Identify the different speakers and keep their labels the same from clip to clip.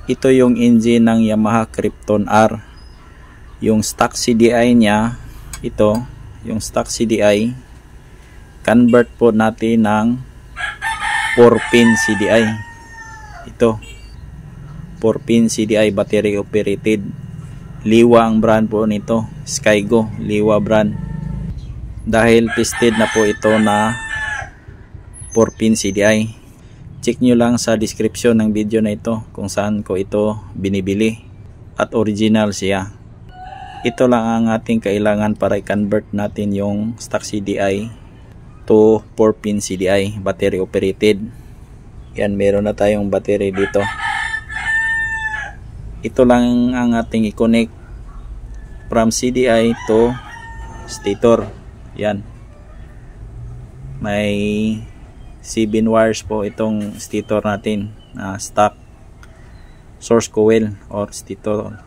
Speaker 1: Ito yung engine ng Yamaha Krypton R. Yung stock CDI niya, ito, yung stock CDI, convert po natin ng 4-pin CDI. Ito, 4-pin CDI battery operated. Liwa ang brand po nito, Skygo, Liwa brand. Dahil tested na po ito na 4-pin CDI. Check nyo lang sa description ng video na ito kung saan ko ito binibili at original siya. Ito lang ang ating kailangan para i-convert natin yung stock CDI to 4-pin CDI battery operated. Yan, meron na tayong battery dito. Ito lang ang ating i-connect from CDI to stator. Yan, may 7 wires po itong stator natin na stock source coil or stator.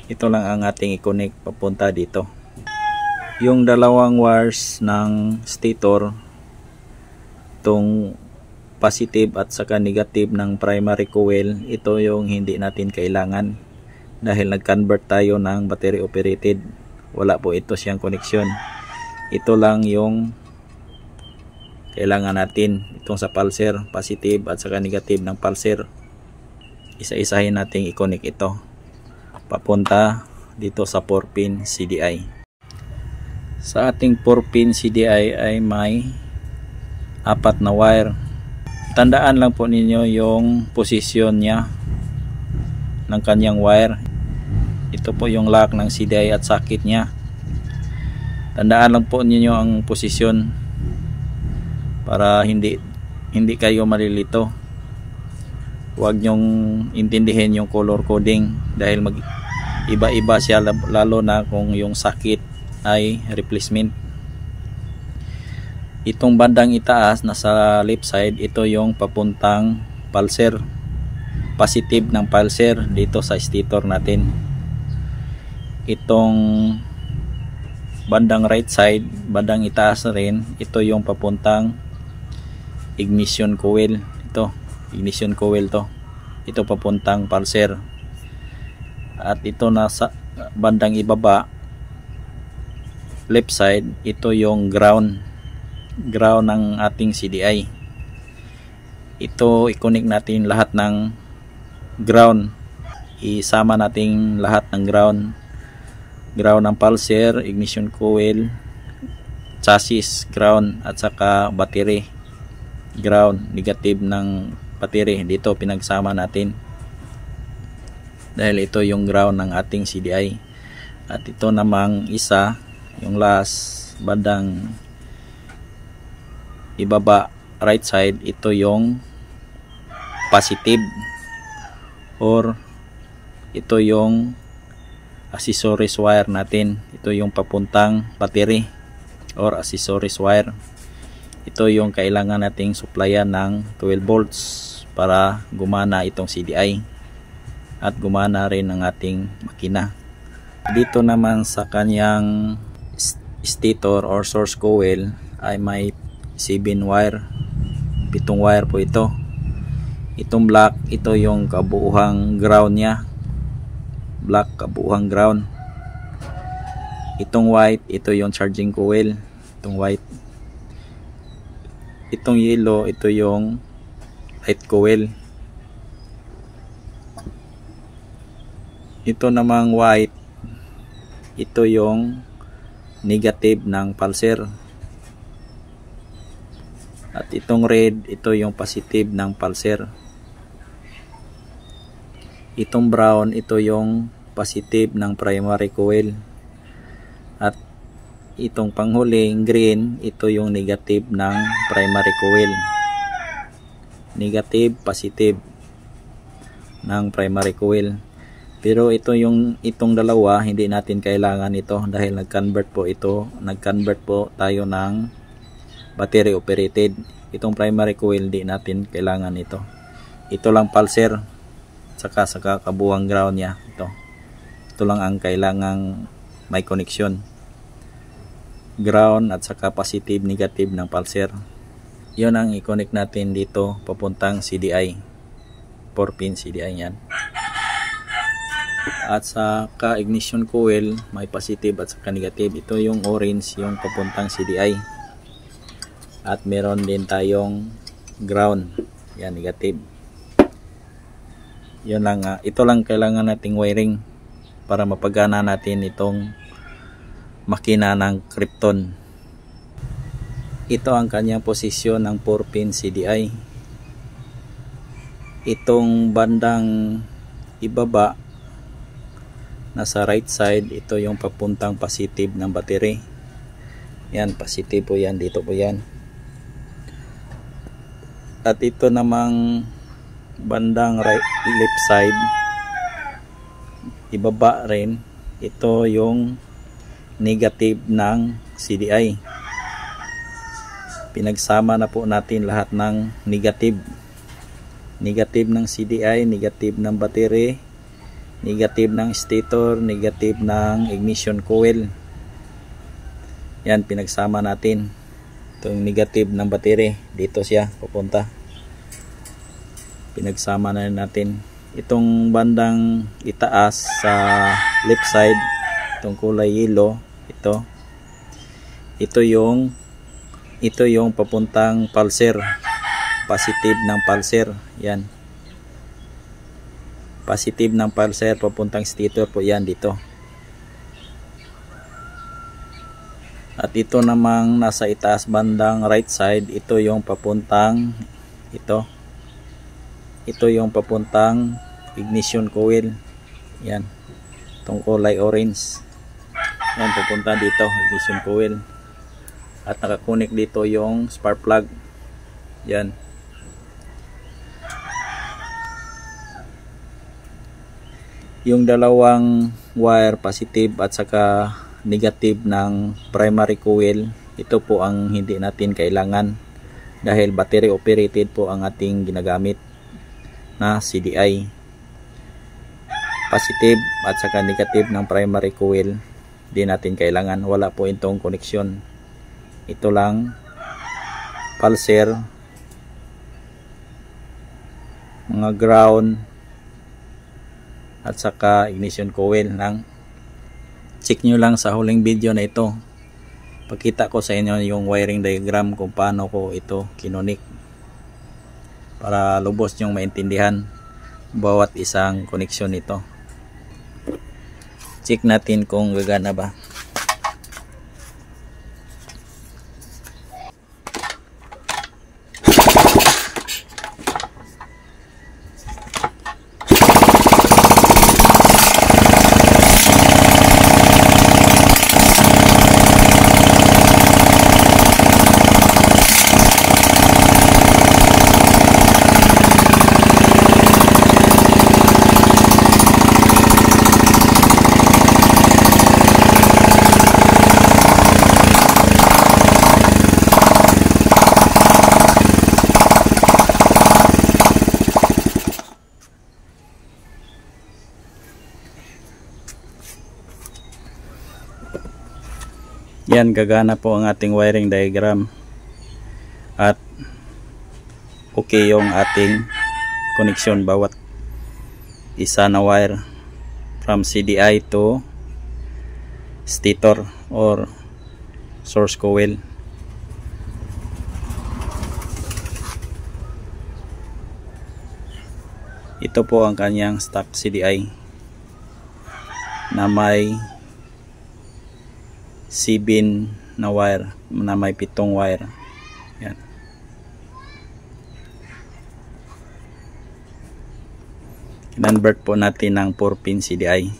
Speaker 1: Ito lang ang ating i-connect papunta dito. Yung dalawang wires ng stator, itong positive at saka negative ng primary coil, ito yung hindi natin kailangan dahil nag-convert tayo ng battery operated. Wala po ito siyang connection. Ito lang yung kailangan natin, itong sa pulser, positive at saka negative ng pulser. Isa-isahin natin i-connect ito papunta dito sa 4-pin CDI. Sa ating 4-pin CDI ay may 4 na wire. Tandaan lang po ninyo yung posisyon niya ng kanyang wire. Ito po yung lock ng CDI at socket niya. Tandaan lang po ninyo ang posisyon para hindi kayo malilito. Huwag nyong intindihin yung color coding dahil iba-iba siya, lalo na kung yung socket ay replacement. Itong bandang itaas nasa left side, ito yung papuntang pulser, positive ng pulser dito sa stator natin. Itong bandang right side, bandang itaas rin, ito yung papuntang ignition coil. Ito, ignition coil to. Ito papuntang pulser. At ito nasa bandang ibaba, left side, ito yung ground ng ating CDI. Ito, i-connect natin lahat ng ground. Isama natin lahat ng ground ng pulser, ignition coil, chassis ground, at saka battery ground, negative ng battery. Dito pinagsama natin dahil ito yung ground ng ating CDI. At ito namang isa, yung last, bandang ibaba right side, ito yung positive or ito yung accessories wire natin. Ito yung papuntang battery or accessories wire. Ito yung kailangan nating supplyan ng 12 volts para gumana itong CDI at gumana rin ang ating makina. Dito naman sa kanyang stator or source coil ay may 7 wire, 7 wire po ito. Itong black, ito yung kabuuhang ground niya, black, kabuuhang ground. Itong white, ito yung charging coil, itong white. Itong yellow, ito yung light coil. Ito namang white, ito yung negative ng pulser. At itong red, ito yung positive ng pulser. Itong brown, ito yung positive ng primary coil. At itong panghuling green, ito yung negative ng primary coil. Negative, positive ng primary coil. Pero itong dalawa, hindi natin kailangan ito dahil nag-convert po tayo ng battery operated. Itong primary coil, hindi natin kailangan ito. Ito lang pulser, saka kabuuang ground niya. Ito lang ang kailangang may connection, ground at saka positive, negative ng pulser. Yun ang i-connect natin dito papuntang CDI. 4-pin CDI yan. At sa ignition coil, may positive at saka negative. Ito yung orange, yung papuntang CDI. At meron din tayong ground. Yan, negative. Yun lang, ito lang kailangan nating wiring para mapagana natin itong makina ng Krypton. Ito ang kanyang posisyon ng 4-pin CDI. Itong bandang ibaba, nasa right side, ito yung papuntang positive ng battery. Yan, positive po yan, dito po yan. At ito namang bandang left side, ibaba rin, ito yung negative ng CDI. Pinagsama na po natin lahat ng negative. Negative ng CDI, negative ng battery, negative ng stator, negative ng ignition coil. Yan, pinagsama natin. Itong negative ng battery, dito siya pupunta. Pinagsama na natin. Itong bandang itaas sa left side, itong kulay yellow, ito yung papuntang pulser, positive ng pulser. Yan, positive ng pulser papuntang stator po yan, dito. At ito namang nasa itaas bandang right side, ito yung papuntang ito yung papuntang ignition coil. Yan, itong kulay orange, yan, pupunta dito, ignition coil. At nakakunik dito yung spark plug. Yan. Yung dalawang wire, positive at saka negative ng primary coil, ito po ang hindi natin kailangan dahil battery operated po ang ating ginagamit na CDI. Positive at saka negative ng primary coil, di natin kailangan, wala po itong connection. Ito lang pulser, mga ground at saka ignition coil lang. Check nyo lang sa huling video na ito, pakita ko sa inyo yung wiring diagram kung paano ko ito kinunik para lubos nyong maintindihan bawat isang connection nito. Check natin kung gagana ba. Yan, gagana po ang ating wiring diagram at okay yung ating connection bawat isa na wire from CDI to stator or source coil. Ito po ang kanyang stock CDI na may 7 na wire, na may 7 wire. Yan. Kinonvert po natin ng 4-pin CDI,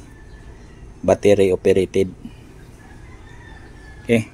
Speaker 1: battery operated. Okay.